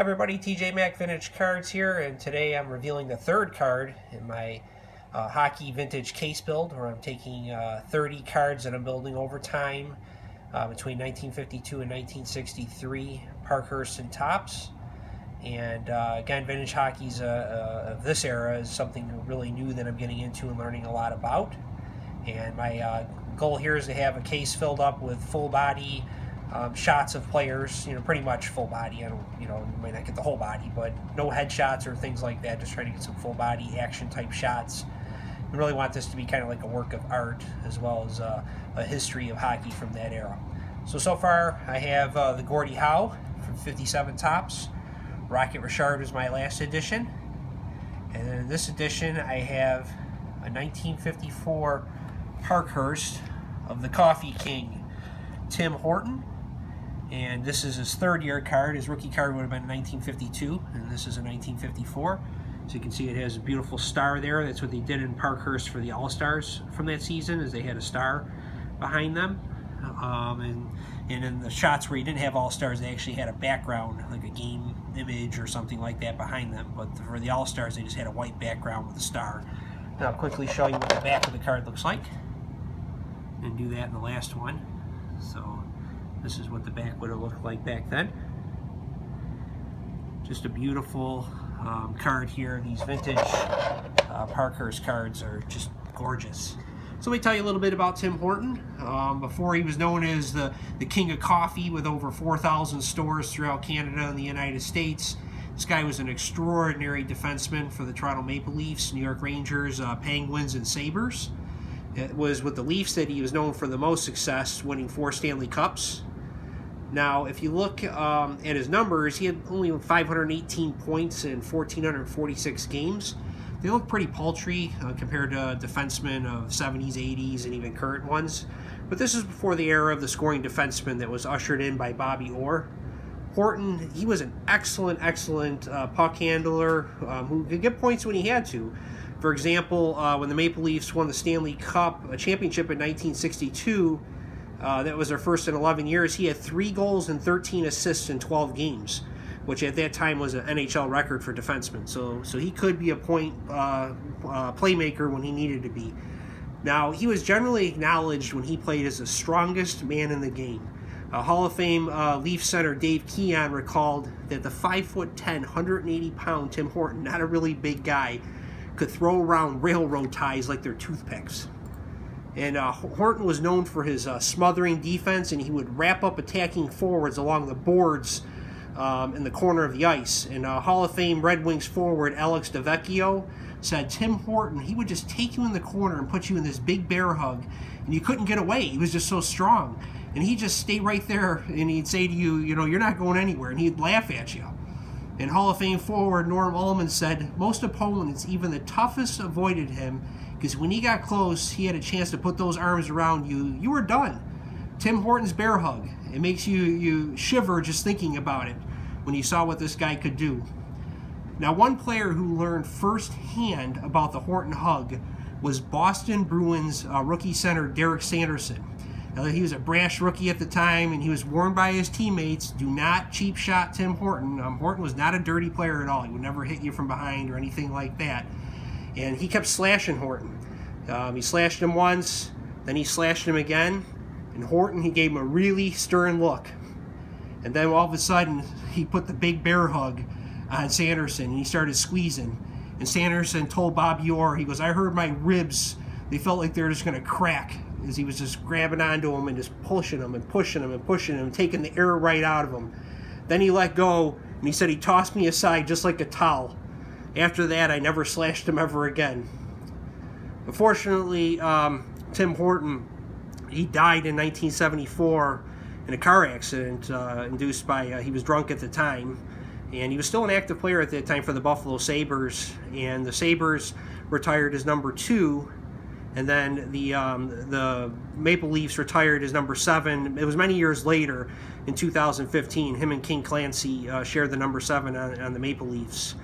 Hi everybody, TJ Mac Vintage Cards here, and today I'm revealing the third card in my hockey vintage case build, where I'm taking 30 cards that I'm building over time between 1952 and 1963 Parkhurst and Topps. And again, vintage hockey's of this era is something really new that I'm getting into and learning a lot about. And my goal here is to have a case filled up with full body shots of players, pretty much full body. I don't, you might not get the whole body, but no headshots or things like that. Just trying to get some full body action type shots. I really want this to be kind of like a work of art, as well as a history of hockey from that era. So far I have the Gordie Howe from 57 Topps. Rocket Richard was my last edition. And then in this edition I have a 1954 Parkhurst of the Coffee King, Tim Horton. And this is his third year card. His rookie card would have been 1952, and this is a 1954. So you can see it has a beautiful star there. That's what they did in Parkhurst for the All-Stars from that season, is they had a star behind them. And in the shots where you didn't have All-Stars, they actually had a background, like a game image or something like that behind them. But for the All-Stars, they just had a white background with a star. Now I'll quickly show you what the back of the card looks like, and do that in the last one. So this is what the back would have looked like back then. Just a beautiful card here. These vintage Parkhurst cards are just gorgeous. So let me tell you a little bit about Tim Horton. Before he was known as the King of Coffee, with over 4,000 stores throughout Canada and the United States, this guy was an extraordinary defenseman for the Toronto Maple Leafs, New York Rangers, Penguins, and Sabres. It was with the Leafs that he was known for the most success, winning 4 Stanley Cups. Now, if you look at his numbers, he had only 518 points in 1,446 games. They look pretty paltry compared to defensemen of 70s, 80s, and even current ones. But this is before the era of the scoring defenseman that was ushered in by Bobby Orr. Horton, he was an excellent puck handler who could get points when he had to. For example, when the Maple Leafs won the Stanley Cup championship in 1962, that was their first in 11 years, he had 3 goals and 13 assists in 12 games, which at that time was an NHL record for defensemen. So he could be a point playmaker when he needed to be. Now, he was generally acknowledged when he played as the strongest man in the game. Hall of Fame Leaf center Dave Keon recalled that the 5'10", 180-pound Tim Horton, not a really big guy, could throw around railroad ties like they're toothpicks. And Horton was known for his smothering defense, and he would wrap up attacking forwards along the boards in the corner of the ice. And Hall of Fame Red Wings forward Alex DeVecchio said Tim Horton, he would just take you in the corner and put you in this big bear hug, and you couldn't get away. He was just so strong. And he'd just stay right there, and he'd say to you, you're not going anywhere, and he'd laugh at you. And Hall of Fame forward Norm Ullman said, most opponents, even the toughest, avoided him, because when he got close, he had a chance to put those arms around you. You were done. Tim Horton's bear hug. It makes you shiver just thinking about it when you saw what this guy could do. Now, one player who learned firsthand about the Horton hug was Boston Bruins rookie center Derek Sanderson. Now, he was a brash rookie at the time, and he was warned by his teammates, do not cheap shot Tim Horton. Horton was not a dirty player at all. He would never hit you from behind or anything like that. And he kept slashing Horton. He slashed him once, then he slashed him again, and Horton, he gave him a really stern look. And then all of a sudden, he put the big bear hug on Sanderson, and he started squeezing. And Sanderson told Bobby Orr, he goes, I heard my ribs, they felt like they were just going to crack, as he was just grabbing onto him and just pushing him and pushing him and pushing him, taking the air right out of him. Then he let go, and he said he tossed me aside just like a towel. After that, I never slashed him ever again. Unfortunately, Tim Horton, he died in 1974 in a car accident induced by, he was drunk at the time. And he was still an active player at that time for the Buffalo Sabres. And the Sabres retired as number 2. And then the Maple Leafs retired as number 7. It was many years later, in 2015. Him and King Clancy shared the number 7 on the Maple Leafs.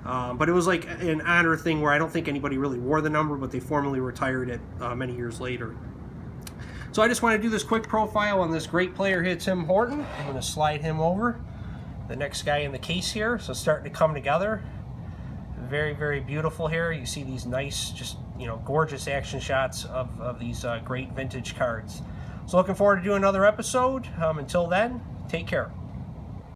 But it was like an honor thing where I don't think anybody really wore the number, but they formally retired it many years later. So I just want to do this quick profile on this great player here, Tim Horton. I'm going to slide him over. the next guy in the case here. So starting to come together. Very, very beautiful here. You see these nice, just, you know, gorgeous action shots of these great vintage cards. So looking forward to doing another episode. Until then, take care.